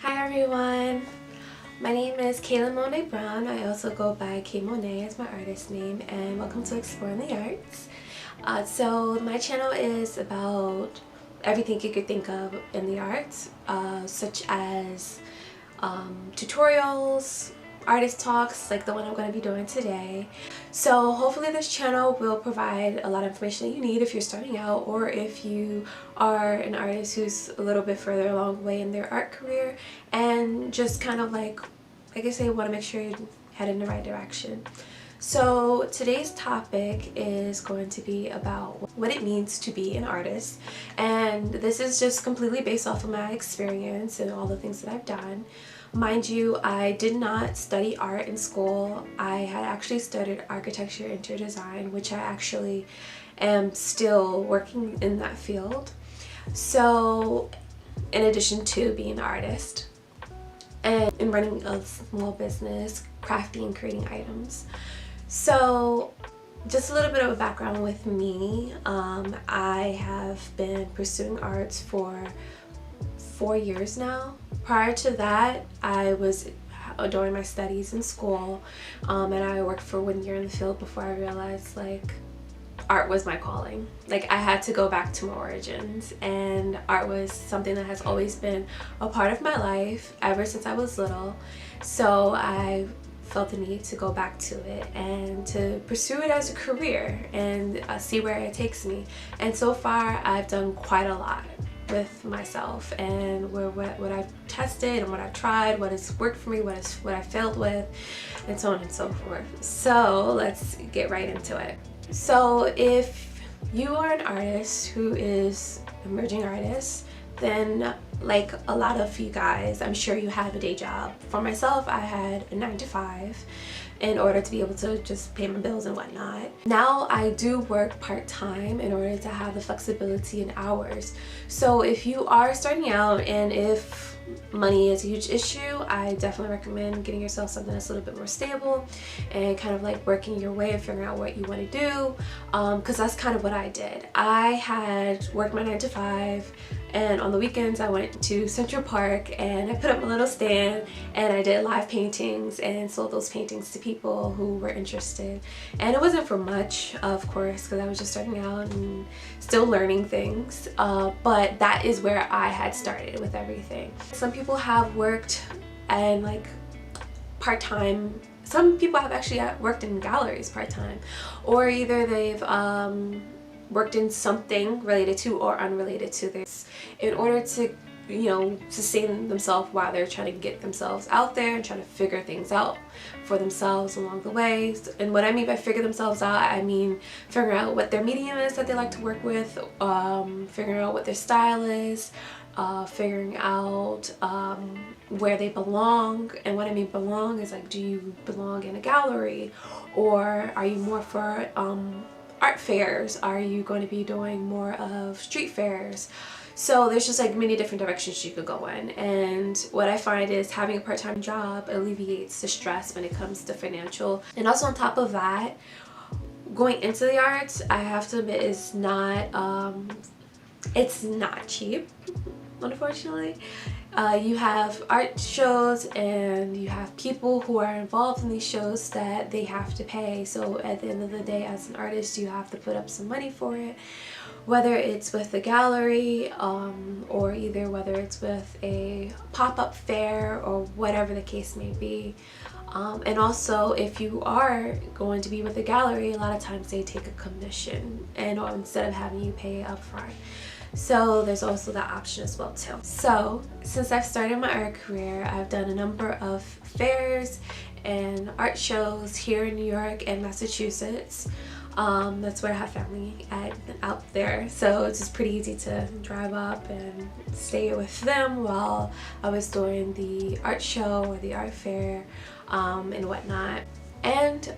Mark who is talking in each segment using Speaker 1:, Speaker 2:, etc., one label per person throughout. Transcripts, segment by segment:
Speaker 1: Hi everyone, my name is Kaylin Monet Brown. I also go by K Monet as my artist name, and welcome to Exploring the Arts. So my channel is about everything you could think of in the arts, such as tutorials, artist talks like the one I'm going to be doing today. So hopefully this channel will provide a lot of information that you need if you're starting out, or if you are an artist who's a little bit further along the way in their art career and just kind of like I say, want to make sure you head in the right direction. So today's topic is going to be about what it means to be an artist, and this is just completely based off of my experience and all the things that I've done. Mind you, I did not study art in school. I had actually studied architecture and interior design, which I actually am still working in that field. So in addition to being an artist and in running a small business, crafting and creating items. So just a little bit of a background with me. I have been pursuing arts for 4 years now. Prior to that, I was doing my studies in school, and I worked for 1 year in the field before I realized like art was my calling. Like I had to go back to my origins, and art was something that has always been a part of my life ever since I was little. So I felt the need to go back to it and to pursue it as a career and see where it takes me. And so far I've done quite a lot with myself, and what I've tested and what I've tried, what has worked for me, what I failed with, and so on and so forth. So let's get right into it. So if you are an artist who is an emerging artist, then like a lot of you guys, I'm sure you have a day job. For myself, I had a 9-to-5 in order to be able to just pay my bills and whatnot. Now I do work part-time in order to have the flexibility in hours. So if you are starting out and if money is a huge issue, I definitely recommend getting yourself something that's a little bit more stable and kind of like working your way and figuring out what you want to do, because that's kind of what I did. I had worked my 9-to-5, and on the weekends I went to Central Park and I put up a little stand and I did live paintings and sold those paintings to people who were interested. And it wasn't for much, of course, because I was just starting out and still learning things, but that is where I had started with everything. Some people have worked and like part-time. Some people have actually worked in galleries part-time, or either they've worked in something related to or unrelated to this in order to, you know, sustain themselves while they're trying to get themselves out there and trying to figure things out for themselves along the way. And what I mean by figure themselves out, I mean figuring out what their medium is that they like to work with, figuring out what their style is, figuring out where they belong. And what I mean belong is like, do you belong in a gallery, or are you more for art fairs? Are you going to be doing more of street fairs? So there's just like many different directions you could go in, and what I find is having a part-time job alleviates the stress when it comes to financial. And also on top of that, going into the arts, I have to admit, is not it's not cheap, unfortunately. You have art shows and you have people who are involved in these shows that they have to pay. So at the end of the day, as an artist, you have to put up some money for it, whether it's with a gallery, or either whether it's with a pop-up fair or whatever the case may be. And also, if you are going to be with a gallery, a lot of times they take a commission, and or instead of having you pay upfront. So there's also that option as well too. So since I've started my art career, I've done a number of fairs and art shows here in New York and Massachusetts. That's where I have family out there, so it's just pretty easy to drive up and stay with them while I was doing the art show or the art fair and whatnot. And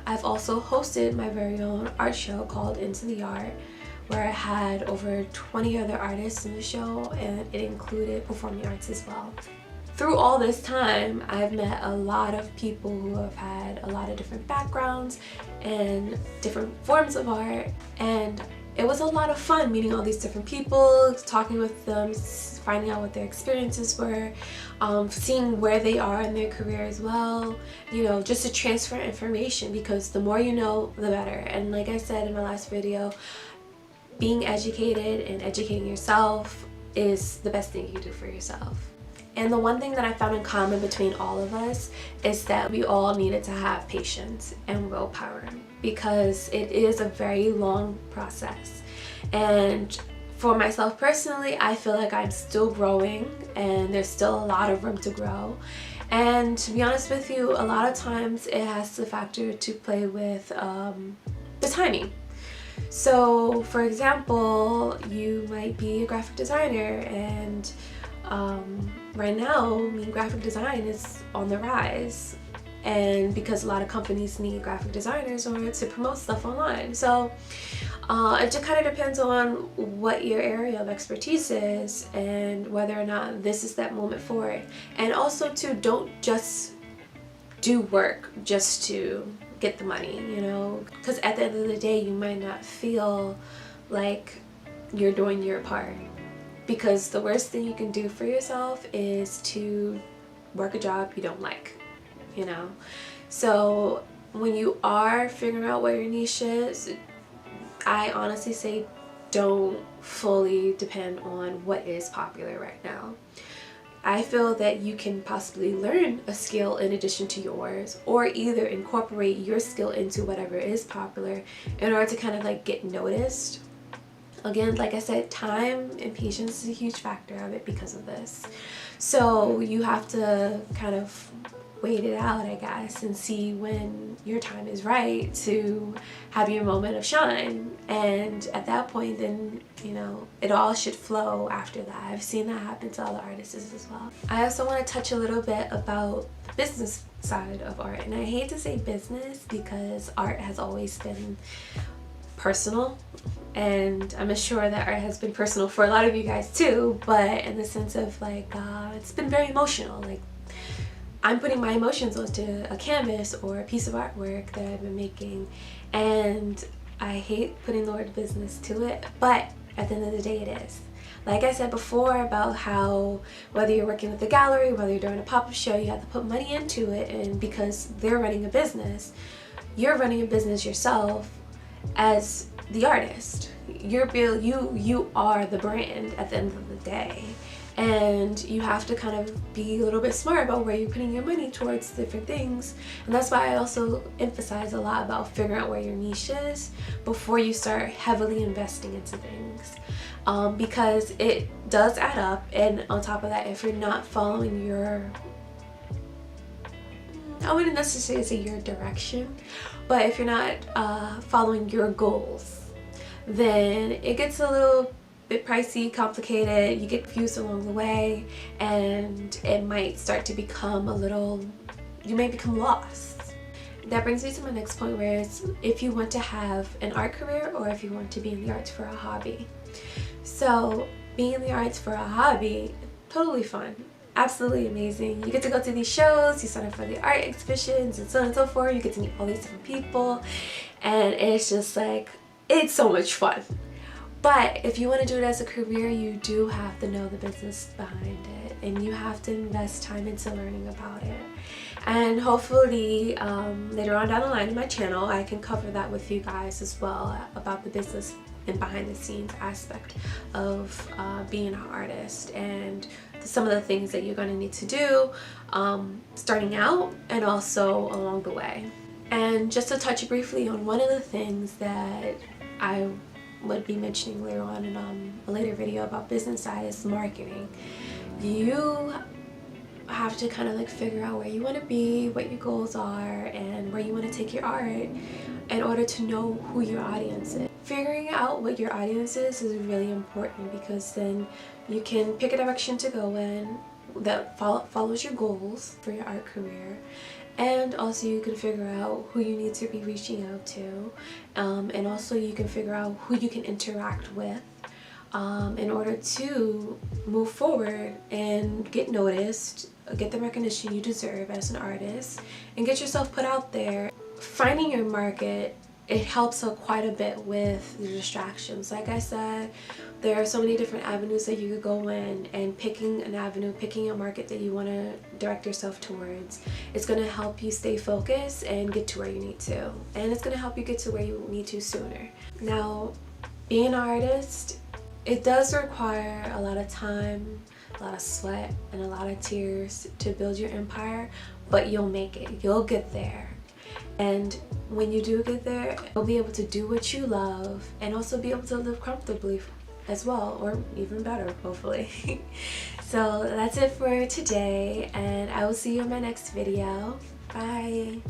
Speaker 1: I've also hosted my very own art show called Into the Art, where I had over 20 other artists in the show, and it included performing arts as well. Through all this time, I've met a lot of people who have had a lot of different backgrounds and different forms of art, and it was a lot of fun meeting all these different people, talking with them, finding out what their experiences were, seeing where they are in their career as well, you know, just to transfer information, because the more you know, the better. And like I said in my last video, being educated and educating yourself is the best thing you can do for yourself. And the one thing that I found in common between all of us is that we all needed to have patience and willpower, because it is a very long process. And for myself personally, I feel like I'm still growing and there's still a lot of room to grow. And to be honest with you, a lot of times it has to factor to play with the timing. So for example, you might be a graphic designer, and right now, I mean, graphic design is on the rise, and because a lot of companies need graphic designers in order to promote stuff online. So it just kind of depends on what your area of expertise is and whether or not this is that moment for it. And also too, don't just do work just to get the money, you know, because at the end of the day you might not feel like you're doing your part. Because the worst thing you can do for yourself is to work a job you don't like, you know. So when you are figuring out what your niche is, I honestly say don't fully depend on what is popular right now. I feel that you can possibly learn a skill in addition to yours, or either incorporate your skill into whatever is popular in order to kind of like get noticed. Again, like I said, time and patience is a huge factor of it because of this. So you have to kind of wait it out, I guess, and see when your time is right to have your moment of shine. And at that point, then, you know, it all should flow after that. I've seen that happen to other artists as well. I also want to touch a little bit about the business side of art. And I hate to say business because art has always been personal, and I'm sure that art has been personal for a lot of you guys too, but in the sense of like it's been very emotional. Like, I'm putting my emotions onto a canvas or a piece of artwork that I've been making, and I hate putting the word business to it, but at the end of the day it is. Like I said before about how whether you're working with a gallery, whether you're doing a pop-up show, you have to put money into it, and because they're running a business, you're running a business yourself as the artist. You are the brand at the end of the day, and you have to kind of be a little bit smart about where you're putting your money towards different things. And that's why I also emphasize a lot about figuring out where your niche is before you start heavily investing into things, because it does add up. And on top of that, if you're not following your, I wouldn't necessarily say your direction, but if you're not following your goals, then it gets a little bit pricey, complicated, you get confused along the way, and it might start to become a little, you may become lost. That brings me to my next point, where it's if you want to have an art career or if you want to be in the arts for a hobby. So being in the arts for a hobby, totally fun. Absolutely amazing. You get to go to these shows, you sign up for the art exhibitions and so on and so forth. You get to meet all these different people, and it's just like, it's so much fun. But if you want to do it as a career, you do have to know the business behind it, and you have to invest time into learning about it. And hopefully later on down the line in my channel, I can cover that with you guys as well, about the business and behind the scenes aspect of being an artist, and some of the things that you're going to need to do starting out and also along the way. And just to touch briefly on one of the things that I would be mentioning later on in a later video about business side is marketing. You have to kind of like figure out where you want to be, what your goals are, and where you want to take your art in order to know who your audience is. Figuring out what your audience is really important, because then you can pick a direction to go in that follows your goals for your art career. And also you can figure out who you need to be reaching out to, and also you can figure out who you can interact with in order to move forward and get noticed, get the recognition you deserve as an artist, and get yourself put out there. Finding your market it helps quite a bit with the distractions. Like I said, there are so many different avenues that you could go in, and picking an avenue, picking a market that you want to direct yourself towards, it's going to help you stay focused and get to where you need to. And it's going to help you get to where you need to sooner. Now, being an artist, it does require a lot of time, a lot of sweat, and a lot of tears to build your empire, but you'll make it. You'll get there. And when you do get there, you'll be able to do what you love and also be able to live comfortably as well, or even better, hopefully. So that's it for today, and I will see you in my next video. Bye.